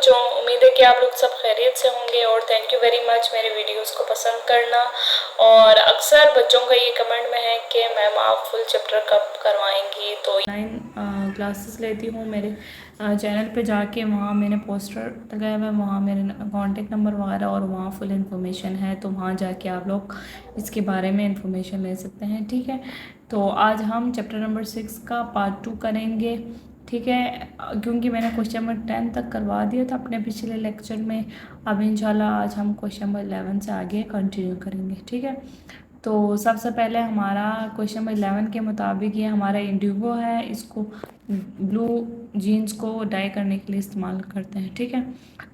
बच्चों, उम्मीद है कि आप लोग सब खैरियत से होंगे और थैंक यू वेरी मच मेरे वीडियोस को पसंद करना। और अक्सर बच्चों का ये कमेंट में है कि मैम आप फुल चैप्टर कब करवाएंगी, तो 9 क्लासेस लेती हूँ मेरे चैनल पे जाके, वहाँ मैंने पोस्टर लगाया हुआ है, वहाँ मेरे कॉन्टेक्ट नंबर वगैरह और वहाँ फुल इन्फॉर्मेशन है, तो वहाँ जाके आप लोग इसके बारे में इन्फॉर्मेशन ले सकते हैं। ठीक है, तो आज हम चैप्टर नंबर 6 का पार्ट 2 करेंगे। ठीक है, क्योंकि मैंने क्वेश्चन नंबर 10 तक करवा दिया था अपने पिछले लेक्चर में। अब इंशाल्लाह आज हम क्वेश्चन नंबर 11 से आगे कंटिन्यू करेंगे। ठीक है, तो सबसे पहले हमारा क्वेश्चन नंबर 11 के मुताबिक ये हमारा इंडिगो है, इसको ब्लू जीन्स को डाई करने के लिए इस्तेमाल करते हैं। ठीक है,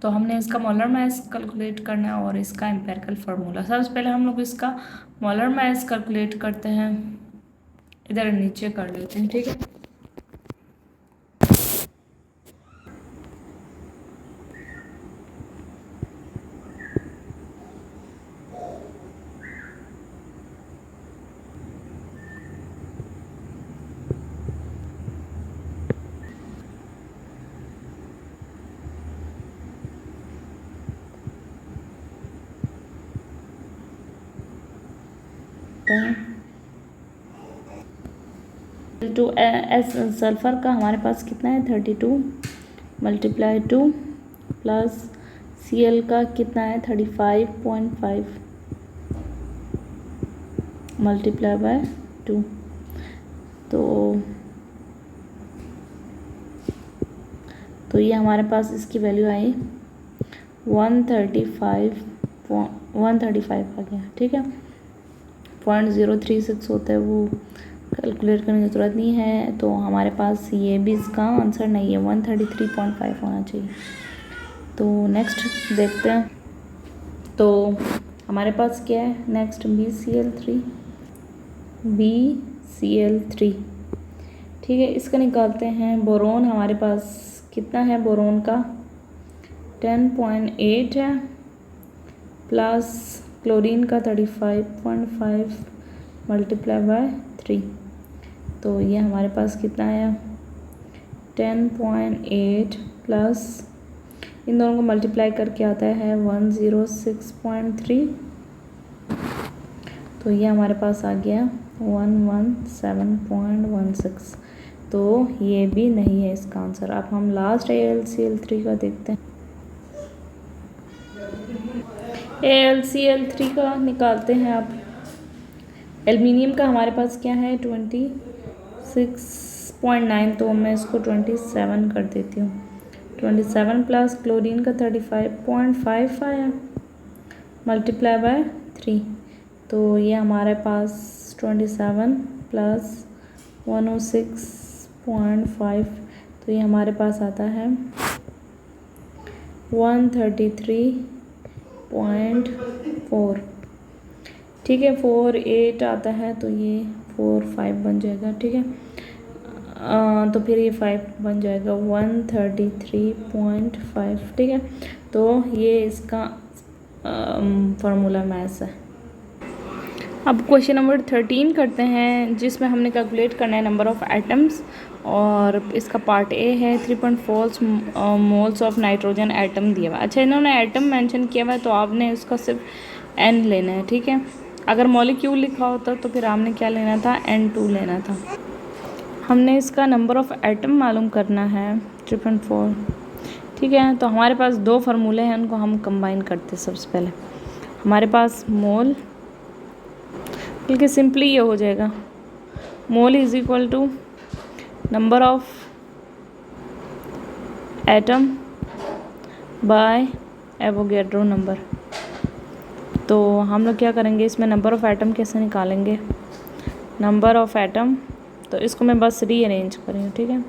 तो हमने इसका मोलर मास कैलकुलेट करना है और इसका एम्पिरिकल फार्मूला। सबसे पहले हम लोग इसका मोलर मास कैलकुलेट करते हैं, इधर नीचे कर लेते हैं। ठीक है, टू एस सल्फ़र का हमारे पास कितना है 32 मल्टीप्लाई 2 प्लस Cl का कितना है 35.5 मल्टीप्लाई बाय 2। तो ये हमारे पास इसकी वैल्यू आई 135 आ गया। ठीक है, 0.036 होता है, वो कैलकुलेट करने की ज़रूरत नहीं है। तो हमारे पास ये भी इसका आंसर नहीं है, 133.5 होना चाहिए। तो नेक्स्ट देखते हैं, तो हमारे पास क्या है नेक्स्ट BCl3। ठीक है, इसका निकालते हैं। बोरोन हमारे पास कितना है, बोरोन का 10.8 है, प्लस क्लोरीन का 35.5 मल्टीप्लाई बाय 3। तो ये हमारे पास कितना है 10.8 प्लस इन दोनों को मल्टीप्लाई करके आता है 106.3। तो ये हमारे पास आ गया 117.16। तो ये भी नहीं है इसका आंसर। अब हम लास्ट AlCl3 का देखते हैं। AlCl3 का निकालते हैं। अब एल्युमिनियम का हमारे पास क्या है 26.9, तो मैं इसको 27 कर देती हूँ। 27 प्लस क्लोरीन का 35.5 आया मल्टीप्लाई बाय 3। तो ये हमारे पास 27 प्लस 106.5, तो ये हमारे पास आता है 133.4। ठीक है, 48 आता है, तो ये 45 बन जाएगा। ठीक है, तो फिर ये 5 बन जाएगा 133.5। ठीक है, तो ये इसका फार्मूला मैथ्स है। अब क्वेश्चन नंबर 13 करते हैं, जिसमें हमने कैलकुलेट करना है नंबर ऑफ़ एटम्स, और इसका पार्ट ए है 3.4 मोल्स ऑफ नाइट्रोजन एटम दिया हुआ। अच्छा, इन्होंने एटम मेंशन किया हुआ है, तो आपने इसका सिर्फ N लेना है। ठीक है, अगर मॉलिक्यूल लिखा होता तो फिर आपने क्या लेना था, N2 लेना था। हमने इसका नंबर ऑफ़ एटम मालूम करना है 3.4। ठीक है, तो हमारे पास दो फार्मूले हैं, उनको हम कंबाइन करते हैं। सबसे पहले हमारे पास मोल, बल्कि सिंपली ये हो जाएगा mole is equal to number of atom by Avogadro number. तो हम लोग क्या करेंगे, इसमें नंबर ऑफ़ एटम कैसे निकालेंगे, नंबर ऑफ़ एटम, तो इसको मैं बस रीअरेंज करेंगे। ठीक है,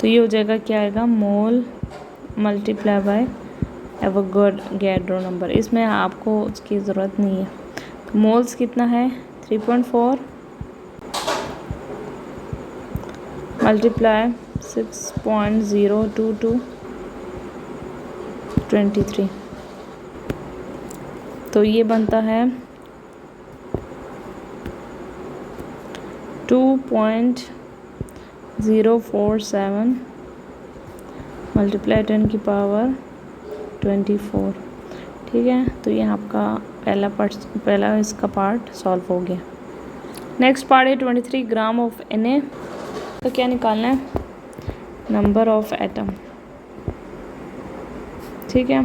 तो ये हो जाएगा, क्या आएगा, मोल मल्टीप्लाई बाय एवोगैड्रो नंबर। इसमें आपको उसकी ज़रूरत नहीं है। तो मोल्स कितना है 3.4 मल्टीप्लाई 6.02223, तो ये बनता है 2.047 मल्टीप्लाई 10 की पावर 24। ठीक है, तो ये आपका पहला इसका पार्ट सॉल्व हो गया। नेक्स्ट पार्ट है 23 ग्राम ऑफ Na का क्या निकालना है, नंबर ऑफ एटम। ठीक है,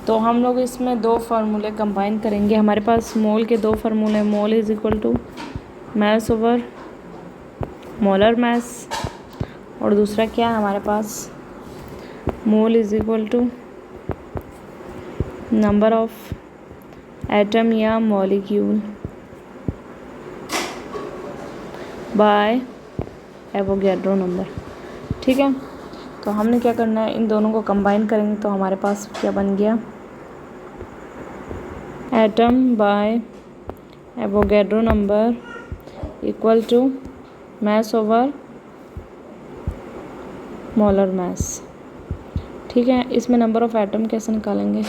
तो हम लोग इसमें दो फार्मूले कंबाइन करेंगे। हमारे पास मोल के दो फार्मूले हैं, mole is equal to mass over molar mass, और दूसरा क्या है हमारे पास, mole is equal to number of atom या मॉलिक्यूल बाय एवोगैड्रो नंबर। ठीक है, तो हमने क्या करना है, इन दोनों को कंबाइन करेंगे तो हमारे पास क्या बन गया, atom by Avogadro number equal to mass over molar mass. ठीक है, इसमें नंबर ऑफ एटम कैसे निकालेंगे,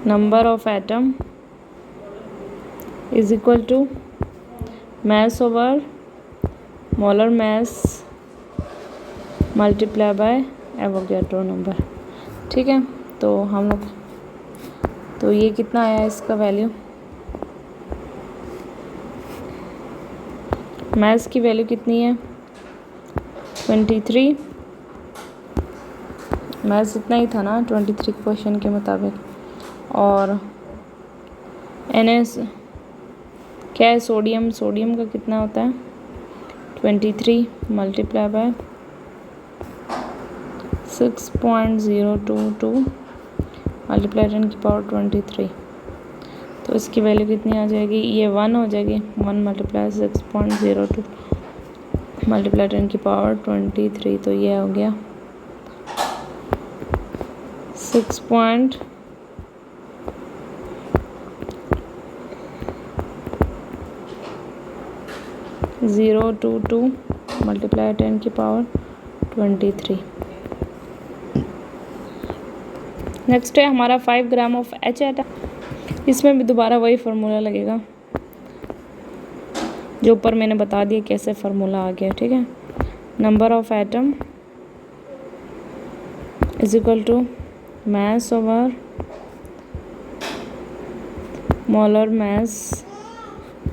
number of atom is equal to mass over molar mass multiply by Avogadro number. ठीक है, तो हम लोग, तो ये कितना आया इसका वैल्यू, मास की वैल्यू कितनी है 23, मास इतना ही था ना 23 क्वेश्चन के मुताबिक, और Na क्या है, सोडियम, सोडियम का कितना होता है 23 मल्टीप्लाई बाय 6.022 मल्टीप्लाई 10 की पावर 23, तो इसकी वैल्यू कितनी आ जाएगी, ये 1 हो जाएगी, 1 मल्टीप्लाई 6.02 मल्टीप्लाई 10 की पावर 23, तो ये हो गया 6.022 मल्टीप्लाई 10 की पावर 23। नेक्स्ट है हमारा 5 ग्राम ऑफ एच एटम। इसमें भी दोबारा वही फार्मूला लगेगा जो ऊपर मैंने बता दिया कैसे फार्मूला आ गया। ठीक है, number of atom is equal to mass over molar mass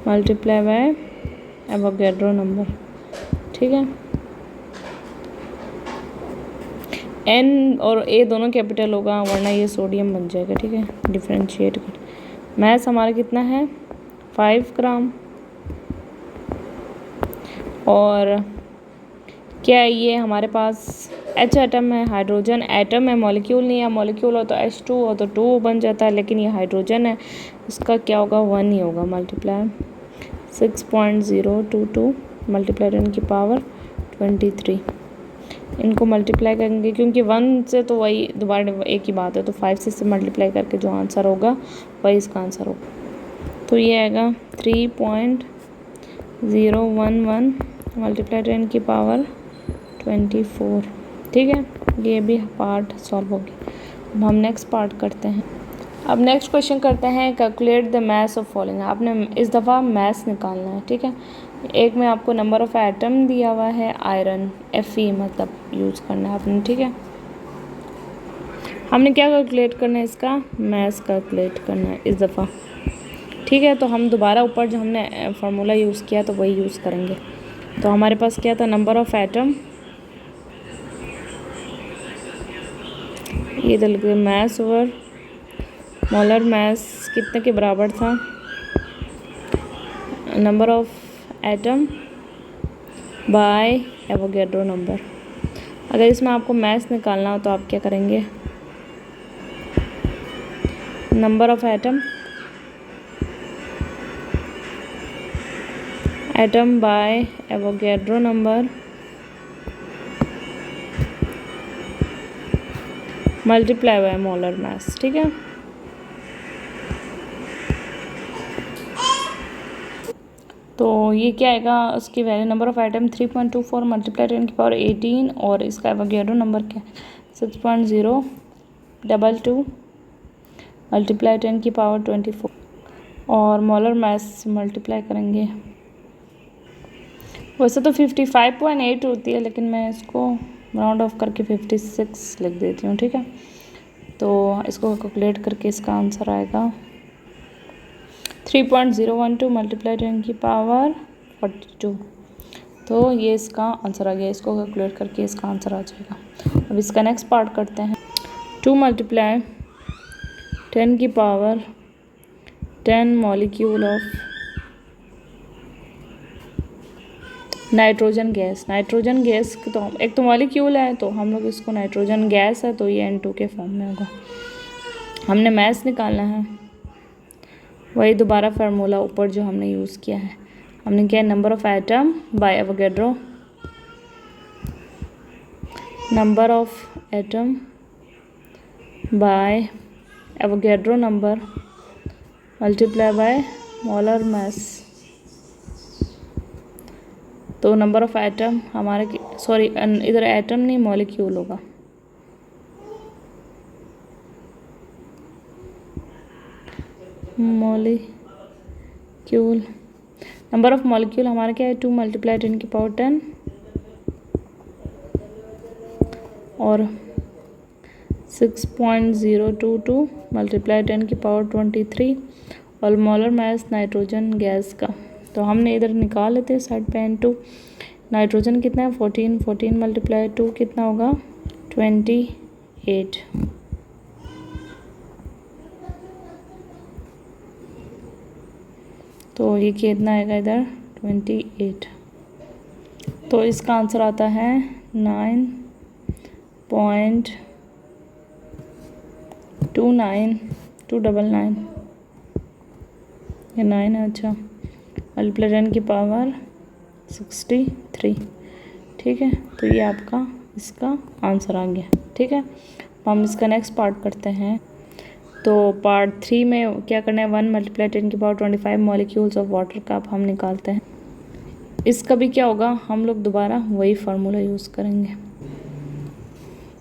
multiply by Avogadro number. ठीक है, एन और ए दोनों कैपिटल होगा वरना ये सोडियम बन जाएगा। ठीक है, डिफ्रेंशिएट कर, मास हमारा कितना है 5 ग्राम, और क्या है ये हमारे पास एच एटम है, हाइड्रोजन एटम है, मॉलिक्यूल नहीं है, मॉलिक्यूल हो तो H2 हो तो 2 बन जाता है, लेकिन ये हाइड्रोजन है, इसका क्या होगा 1 ही होगा, मल्टीप्लाई 6.022 मल्टीप्लाई 10 की पावर 23। इनको मल्टीप्लाई करेंगे क्योंकि 1 से तो वही दोबारा एक ही बात है, तो 5 से मल्टीप्लाई करके जो आंसर होगा वही इसका आंसर होगा, तो ये आएगा 3.011 मल्टीप्लाई 10 की पावर 24। ठीक है, ये भी पार्ट सॉल्व हो गया। अब हम नेक्स्ट पार्ट करते हैं। अब नेक्स्ट क्वेश्चन करते हैं, calculate the mass of following. आपने इस दफ़ा मास निकालना है। ठीक है, एक में आपको नंबर ऑफ एटम दिया हुआ है, आयरन Fe मतलब यूज़ करना है आपने। ठीक है, हमने क्या कैलकुलेट करना है, इसका मास कैलकुलेट करना है इस दफ़ा। ठीक है, तो हम दोबारा ऊपर जो हमने फार्मूला यूज़ किया तो वही यूज़ करेंगे। तो हमारे पास क्या था, नंबर ऑफ एटम, ये तो मास ओवर मोलर मास कितने के बराबर था, number of atom by Avogadro number. अगर इसमें आपको मास निकालना हो तो आप क्या करेंगे, number of atom by Avogadro number multiply by molar mass. ठीक है, तो ये क्या आएगा, उसकी value number of item 3.24 multiply 10 की पावर 18, और इसका एवोगैड्रो नंबर क्या है 6.022 मल्टीप्लाई 10 की पावर 24, और मोलर मास मल्टीप्लाई करेंगे वैसे तो 55.8 होती है, लेकिन मैं इसको राउंड ऑफ करके 56 लिख देती हूँ, ठीक है। तो इसको कैलकुलेट करके इसका आंसर आएगा 3.012 मल्टीप्लाई 10 की पावर 42। तो ये इसका आंसर आ गया। इसको कैलकुलेट करके इसका आंसर आ जाएगा। अब इसका नेक्स्ट पार्ट करते हैं। 2 मल्टीप्लाई 10 की power 10 molecule of nitrogen gas. Nitrogen gas तो एक तो मॉलिक्यूल है, तो हम लोग इसको नाइट्रोजन गैस है, तो ये N2 के फॉर्म में होगा। हमने मास निकालना है, वही दोबारा फार्मूला ऊपर जो हमने यूज़ किया है। हमने किया number of atom by Avogadro, number of atom by Avogadro number multiply by molar mass. तो नंबर ऑफ एटम हमारे सॉरी इधर एटम नहीं मॉलिक्यूल होगा। मॉलिक्यूल नंबर ऑफ मॉलिक्यूल हमारा क्या है 2 मल्टीप्लाई 10 की पावर 10 और 6.022 मल्टीप्लाई 10 की पावर 23 और मोलर मास नाइट्रोजन गैस का। तो हमने इधर निकाल लेते हैं साइड पे N2। नाइट्रोजन कितना है 14 मल्टीप्लाई 2 कितना होगा 28। तो ये कितना आएगा इधर 28। तो इसका आंसर आता है 9.299 ये 9 है। अच्छा मल्टीप्लाई 10 की पावर 63, ठीक है। तो ये आपका इसका आंसर आ गया, ठीक है। हम इसका नेक्स्ट पार्ट करते हैं। तो पार्ट 3 में क्या करना है 1 मल्टीप्लाई 10 की पावर 25 मॉलिक्यूल्स ऑफ वाटर का अब हम निकालते हैं। इसका भी क्या होगा, हम लोग दोबारा वही फार्मूला यूज़ करेंगे।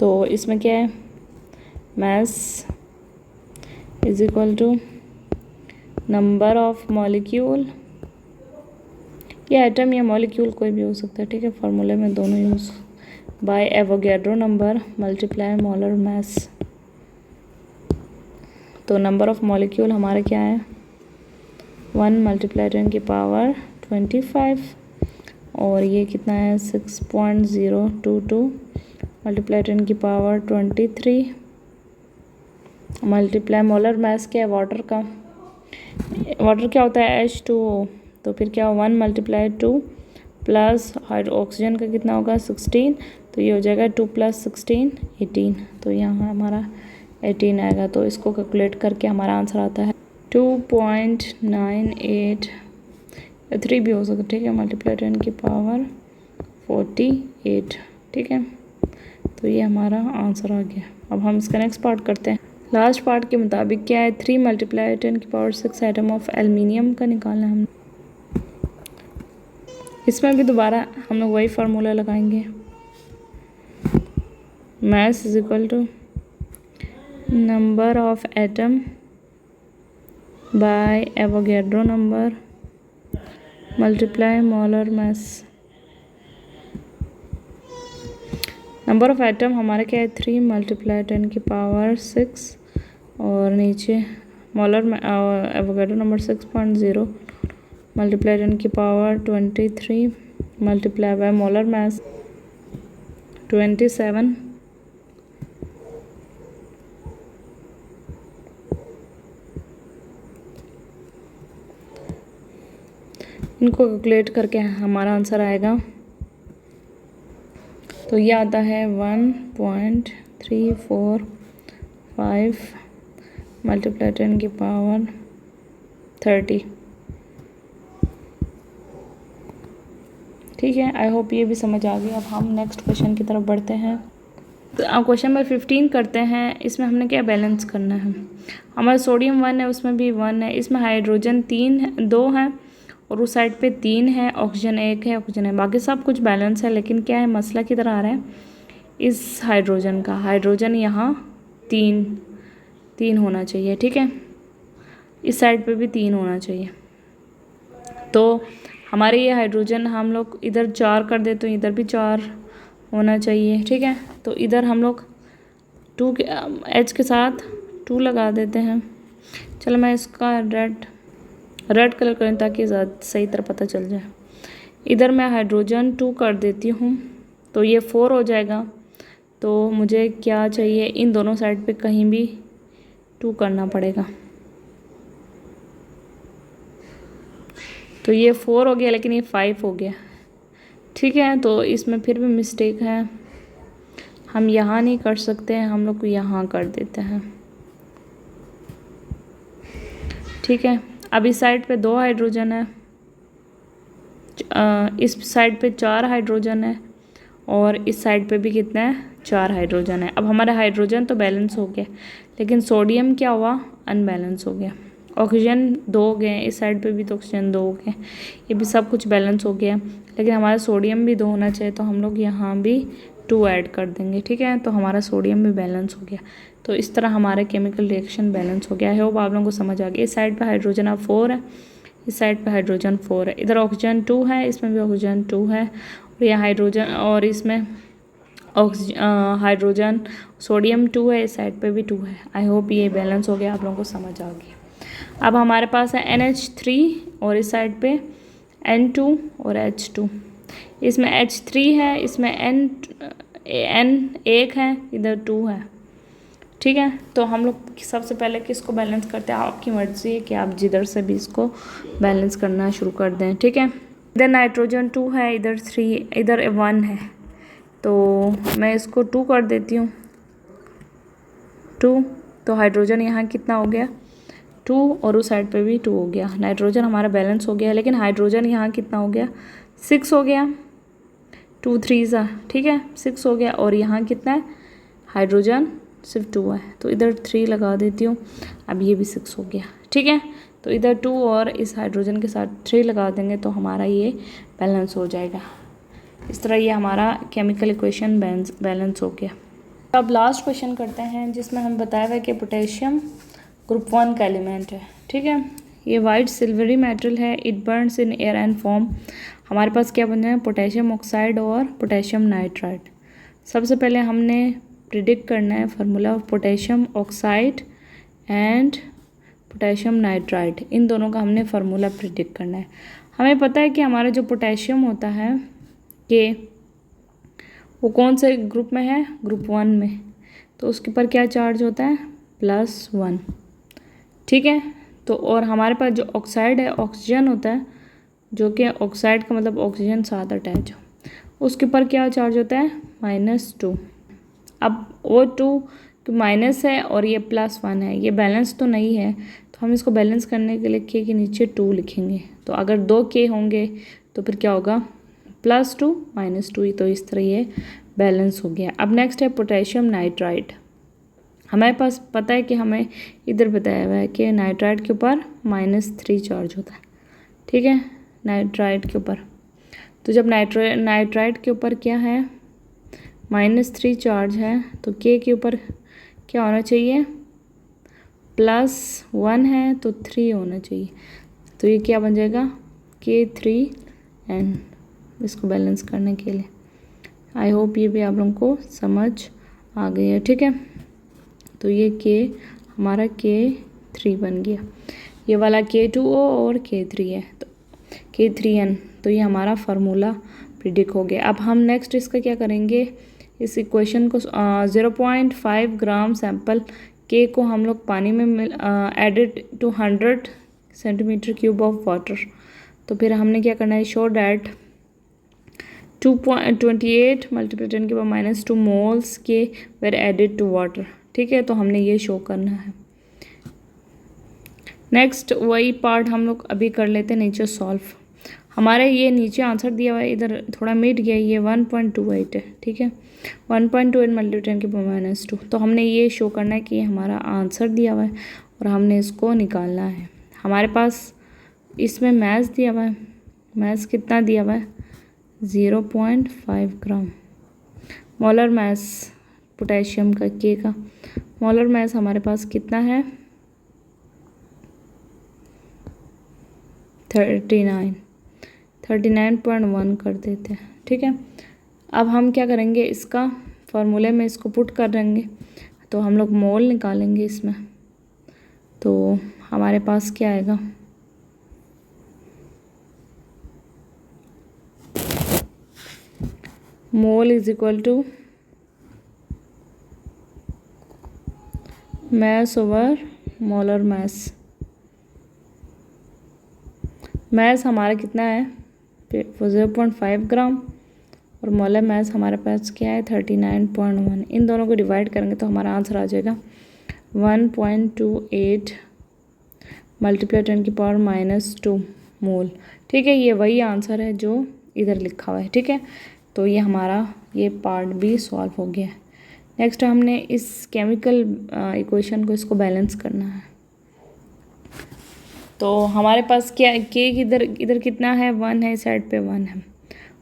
तो इसमें क्या है mass is equal to number of molecule, या एटम या मॉलिक्यूल कोई भी हो सकता है, ठीक है। फार्मूले में दोनों use bye Avogadro number multiply molar मास। तो नंबर ऑफ मॉलिक्यूल हमारा क्या है 1 मल्टीप्लाई 10 की पावर 25 और ये कितना है 6.022 मल्टीप्लाई 10 की पावर 23 मल्टीप्लाई मोलर मास क्या है वाटर का। वाटर क्या होता है H2O। तो फिर क्या 1 मल्टीप्लाई 2 प्लस ऑक्सीजन का कितना होगा 16। तो ये हो जाएगा 2 + 16 18। तो यहाँ हमारा 18 आएगा। तो इसको कैलकुलेट करके हमारा आंसर आता है 2.98 3 भी हो सकता है, ठीक है। मल्टीप्लाई 10 की पावर 48, ठीक है। तो ये हमारा आंसर आ गया। अब हम इसका नेक्स्ट पार्ट करते हैं। लास्ट पार्ट के मुताबिक क्या है 3 मल्टीप्लाई 10 की पावर 6 एटम ऑफ एल्युमिनियम का निकालना है हमने। इसमें भी दोबारा हम लोग वही फार्मूला लगाएंगे। Mass is equal to number of atom by Avogadro number multiply molar mass. Number of atom हमारे क्या है 3 मल्टीप्लाई 10 की पावर 6 और नीचे मोलर एवोगैड्रो नंबर 6.0 मल्टीप्लाई 10 की power 23 multiply by molar mass 27। इनको कैलकुलेट करके हमारा आंसर आएगा। तो ये आता है 1.345 मल्टीप्लाई 10 की पावर 30, ठीक है। आई होप ये भी समझ आ गई। अब हम नेक्स्ट क्वेश्चन की तरफ बढ़ते हैं। तो अब क्वेश्चन नंबर 15 करते हैं। इसमें हमने क्या बैलेंस करना है। हमारा सोडियम 1 है, उसमें भी 1 है, इसमें हाइड्रोजन 2 है और उस साइड पे 3 है, ऑक्सीजन 1 है, ऑक्सीजन है, बाकी सब कुछ बैलेंस है। लेकिन क्या है मसला किधर आ रहा है इस हाइड्रोजन का। हाइड्रोजन यहाँ 3 होना चाहिए, ठीक है। इस साइड पे भी 3 होना चाहिए। तो हमारे ये हाइड्रोजन हम लोग इधर 4 कर दे तो इधर भी 4 होना चाहिए, ठीक है। तो इधर हम लोग 2 के H के साथ 2 लगा देते हैं। चलो मैं इसका रेड कलर करें ताकि सही तरह पता चल जाए। इधर मैं हाइड्रोजन 2 कर देती हूँ तो ये 4 हो जाएगा। तो मुझे क्या चाहिए, इन दोनों साइड पे कहीं भी 2 करना पड़ेगा। तो ये 4 हो गया लेकिन ये 5 हो गया, ठीक है। तो इसमें फिर भी मिस्टेक है, हम यहाँ नहीं कर सकते हैं, हम लोग यहाँ कर देते हैं, ठीक है। अब इस साइड पे 2 हाइड्रोजन है, इस साइड पे 4 हाइड्रोजन है और इस साइड पे भी कितना है, 4 हाइड्रोजन है। अब हमारा हाइड्रोजन तो बैलेंस हो गया लेकिन सोडियम क्या हुआ, अनबैलेंस हो गया। ऑक्सीजन 2 हो गए, इस साइड पे भी तो ऑक्सीजन 2 हो गए, ये भी सब कुछ बैलेंस हो गया, लेकिन हमारा सोडियम भी 2 होना चाहिए तो हम लोग यहाँ भी 2 ऐड कर देंगे, ठीक है। तो हमारा सोडियम भी बैलेंस हो गया। तो इस तरह हमारा केमिकल रिएक्शन बैलेंस हो गया है। होप आप लोगों को समझ आ गया। इस साइड पे हाइड्रोजन अब 4 है, इस साइड पे हाइड्रोजन 4 है, इधर ऑक्सीजन 2 है, इसमें भी ऑक्सीजन 2 है और यह हाइड्रोजन और इसमें हाइड्रोजन सोडियम 2 है, इस साइड पे भी 2 है। आई होप ये बैलेंस हो गया, आप लोगों को समझ आ गया। अब हमारे पास है NH3 और इस साइड पे N2 और H2। इसमें H3 है, इसमें N 1 है, इधर 2 है, ठीक है। तो हम लोग सबसे पहले किसको बैलेंस करते हैं, आपकी मर्जी है कि आप जिधर से भी इसको बैलेंस करना शुरू कर दें, ठीक है। इधर नाइट्रोजन 2 है, इधर 3, इधर 1 है, तो मैं इसको 2 कर देती हूँ, 2। तो हाइड्रोजन यहाँ कितना हो गया, 2 और उस साइड पे भी 2 हो गया। नाइट्रोजन हमारा बैलेंस हो गया, लेकिन हाइड्रोजन यहाँ कितना हो गया, 6 हो गया, 2 3 ठीक है, 6 हो गया। और यहाँ कितना है, हाइड्रोजन सिर्फ 2 है, तो इधर 3 लगा देती हूँ। अब ये भी 6 हो गया, ठीक है। तो इधर 2 और इस हाइड्रोजन के साथ 3 लगा देंगे तो हमारा ये बैलेंस हो जाएगा। इस तरह ये हमारा केमिकल इक्वेशन बैलेंस हो गया। अब लास्ट क्वेश्चन करते हैं जिसमें हम बताया हुआ है कि पोटेशियम ग्रुप 1 का एलिमेंट है, ठीक है। ये वाइट सिल्वरी मेटल है, it burns in air and form. हमारे पास क्या बन जाए, पोटेशियम ऑक्साइड और पोटेशियम नाइट्राइड। सबसे पहले हमने प्रिडिक्ट करना है formula of potassium oxide and potassium nitride, इन दोनों का हमने फार्मूला प्रिडिक्ट करना है। हमें पता है कि हमारा जो पोटेशियम होता है कि वो कौन से ग्रुप में है, ग्रुप 1 में, तो उसके ऊपर क्या चार्ज होता है, +1, ठीक है। तो और हमारे पास जो ऑक्साइड है, ऑक्सीजन होता है, जो कि ऑक्साइड का मतलब ऑक्सीजन साथ अटैच हो, उसके ऊपर क्या चार्ज होता है, -2। अब वो 2 माइनस है और ये +1 है, ये बैलेंस तो नहीं है, तो हम इसको बैलेंस करने के लिए के के नीचे 2 लिखेंगे। तो अगर 2 के होंगे तो फिर क्या होगा, +2 -2, तो इस तरह ये बैलेंस हो गया। अब नेक्स्ट है पोटेशियम नाइट्राइड। हमारे पास पता है कि हमें इधर बताया हुआ है कि नाइट्राइड के ऊपर -3 चार्ज होता है, ठीक है, नाइट्राइड के ऊपर। तो जब नाइट्राइड के ऊपर क्या है, -3 चार्ज है, तो के ऊपर क्या होना चाहिए, +1 है तो 3 होना चाहिए, तो ये क्या बन जाएगा, K3N, इसको बैलेंस करने के लिए। आई होप ये भी आप लोगों को समझ आ गई है, ठीक है। तो ये हमारा K3 बन गया, ये वाला K2O और K3 है, तो K3N, तो ये हमारा फार्मूला प्रिडिक्ट हो गया। अब हम नेक्स्ट इसका क्या करेंगे, इस इक्वेशन को 0.5 ग्राम सैंपल के को हम लोग पानी में added to 100 centimetre cube of water. तो फिर हमने क्या करना है, शो डैट 2.28 × 10⁻² मोल्स के वेर एडेड टू वाटर, ठीक है। तो हमने ये शो करना है। नेक्स्ट वही पार्ट हम लोग अभी कर लेते हैं, नीचे सॉल्व। हमारे ये नीचे आंसर दिया हुआ है, इधर थोड़ा मिट गया, ये 1.28 है, ठीक है, 1.28 × 10⁻²। तो हमने ये शो करना है कि ये हमारा आंसर दिया हुआ है और हमने इसको निकालना है। हमारे पास इसमें मैथ्स दिया हुआ है, मैथ्स कितना दिया हुआ है, 0.5 ग्राम। मोलर मैस पोटेशियम का के का मोलर मैस हमारे पास कितना है, 39 39.1 कर देते हैं, ठीक है। अब हम क्या करेंगे, इसका फार्मूले में इसको पुट कर देंगे तो हम लोग मोल निकालेंगे इसमें। तो हमारे पास क्या आएगा, mole is equal to mass over molar mass. Mass हमारा कितना है 0.5 ग्राम और मोलर मैस हमारे पास क्या है 39.1। इन दोनों को डिवाइड करेंगे तो हमारा आंसर आ जाएगा 1.28 मल्टीप्लाई 10⁻⁻2 मोल, ठीक है। ये वही आंसर है जो इधर लिखा हुआ है, ठीक है। तो ये हमारा ये पार्ट भी सॉल्व हो गया है। नेक्स्ट हमने इस केमिकल इक्वेशन को इसको बैलेंस करना है। तो हमारे पास क्या है, के इधर कितना है 1 है, इस साइड पे 1 है,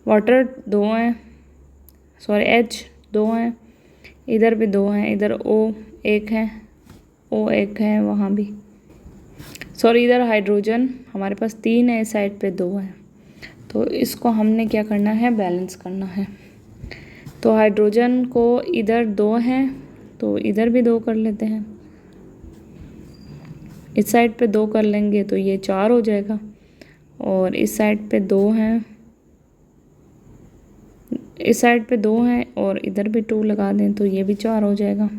वाटर 2 है, सॉरी H 2 है, इधर भी 2 है, इधर O 1 है, O 1 है, वहाँ भी सॉरी इधर हाइड्रोजन हमारे पास 3 है, इस साइड पे 2 है। तो इसको हमने क्या करना है, बैलेंस करना है। तो हाइड्रोजन को इधर 2 है तो इधर भी 2 कर लेते हैं, इस साइड पे 2 कर लेंगे तो ये 4 हो जाएगा, और इस साइड पे 2 हैं, इस साइड पे 2 हैं और इधर भी 2 लगा दें तो ये भी 4 हो जाएगा।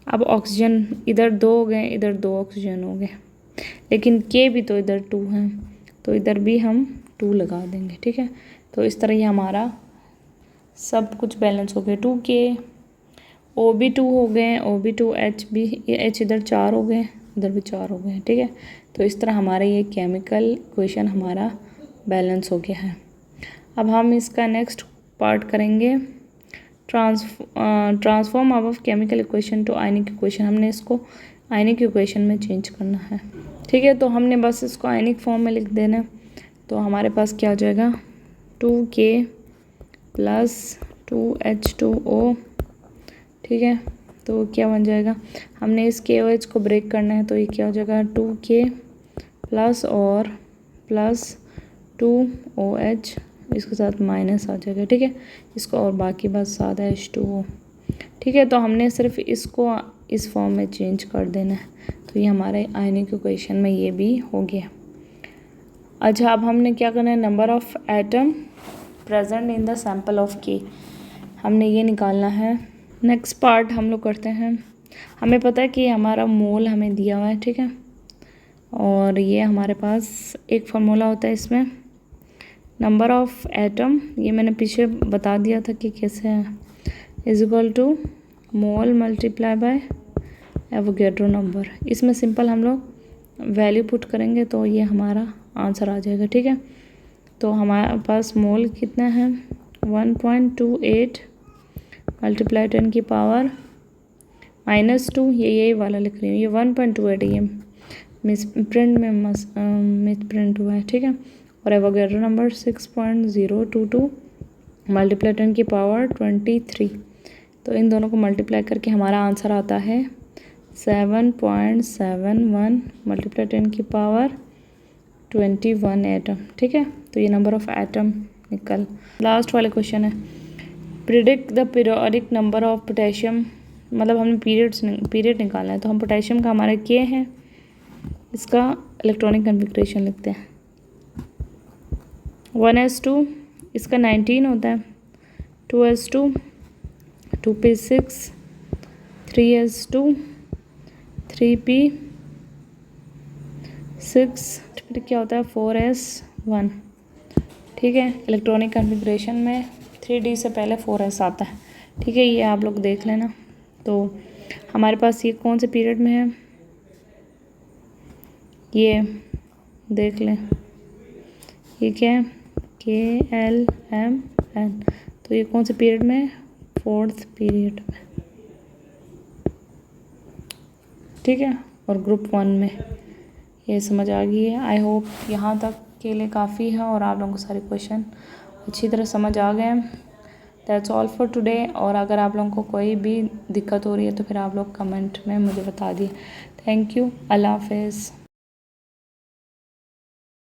अब ऑक्सीजन इधर 2 हो गए, इधर 2 ऑक्सीजन हो गए, लेकिन के भी तो इधर 2 हैं तो इधर भी हम 2 लगा देंगे, ठीक है। तो इस तरह ये हमारा सब कुछ बैलेंस हो गया। 2 के O भी 2 हो गए, O भी 2, H भी, ये H इधर 4 हो गए, इधर भी 4 हो गए, ठीक है। तो इस तरह हमारा ये केमिकल इक्वेशन हमारा बैलेंस हो गया है। अब हम इसका नेक्स्ट पार्ट करेंगे transform of chemical equation two ionic equation. हमने इसको आयनिक इक्वेशन में चेंज करना है, ठीक है। तो हमने बस इसको आयनिक फॉर्म में लिख देना। तो हमारे पास क्या हो जाएगा 2K + 2H2O, ठीक है। तो क्या बन जाएगा, हमने इस KOH को ब्रेक करना है तो ये क्या हो जाएगा 2K प्लस और प्लस 2OH, इसके साथ माइनस आ जाएगा, ठीक है। इसको और बाकी बस सादा H2O, ठीक है। तो हमने सिर्फ इसको इस फॉर्म में चेंज कर देना है। तो ये हमारे आयनिक इक्वेशन में ये भी हो गया। अच्छा, अब हमने क्या करना है, number of atom present in the sample of K, हमने ये निकालना है। नेक्स्ट पार्ट हम लोग करते हैं। हमें पता है कि हमारा मोल हमें दिया हुआ है, ठीक है। और ये हमारे पास एक फार्मूला होता है इसमें, नंबर ऑफ़ एटम, ये मैंने पीछे बता दिया था कि कैसे है, is equal to mole multiply by Avogadro number. इसमें सिंपल हम लोग वैल्यू पुट करेंगे तो ये हमारा आंसर आ जाएगा, ठीक है। तो हमारे पास मोल कितना है 1.28 मल्टीप्लाई 10⁻⁻2, ये यही वाला लिख रही हूँ, ये 1.28 है, ये मिस प्रिंट हुआ है, ठीक है। और एवोगैड्रो नंबर 6.022 मल्टीप्लाई 10⁻23। तो इन दोनों को मल्टीप्लाई करके हमारा आंसर आता है 7.71 मल्टीप्लाई 10⁻21 एटम, ठीक है। तो ये नंबर ऑफ़ एटम निकल। लास्ट वाले क्वेश्चन है, predict the periodic number of potassium, मतलब हमें पीरियड निकालना है। तो हम पोटेशियम का हमारा K है, इसका इलेक्ट्रॉनिक कन्फिग्रेशन लिखते हैं 1s2, इसका 19 होता है, 2s2, 2p6, 3s2, 3p6, फिर क्या होता है 4s1, ठीक है। इलेक्ट्रॉनिक कन्फिग्रेशन में 3D से पहले 4s आता है, ठीक है। ये आप लोग देख लेना। तो हमारे पास ये कौन से पीरियड में है, ये देख लें, ये क्या है KLMN, तो ये कौन से पीरियड में है, 4th पीरियड में, ठीक है। और ग्रुप 1 में ये समझ आ गई है। आई होप यहाँ तक के लिए काफ़ी है और आप लोगों को सारे क्वेश्चन अच्छी तरह समझ आ गए। That's all for today. और अगर आप लोगों को कोई भी दिक्कत हो रही है तो फिर आप लोग कमेंट में मुझे बता दिए। थैंक यू, अल्लाह हाफ़िज़।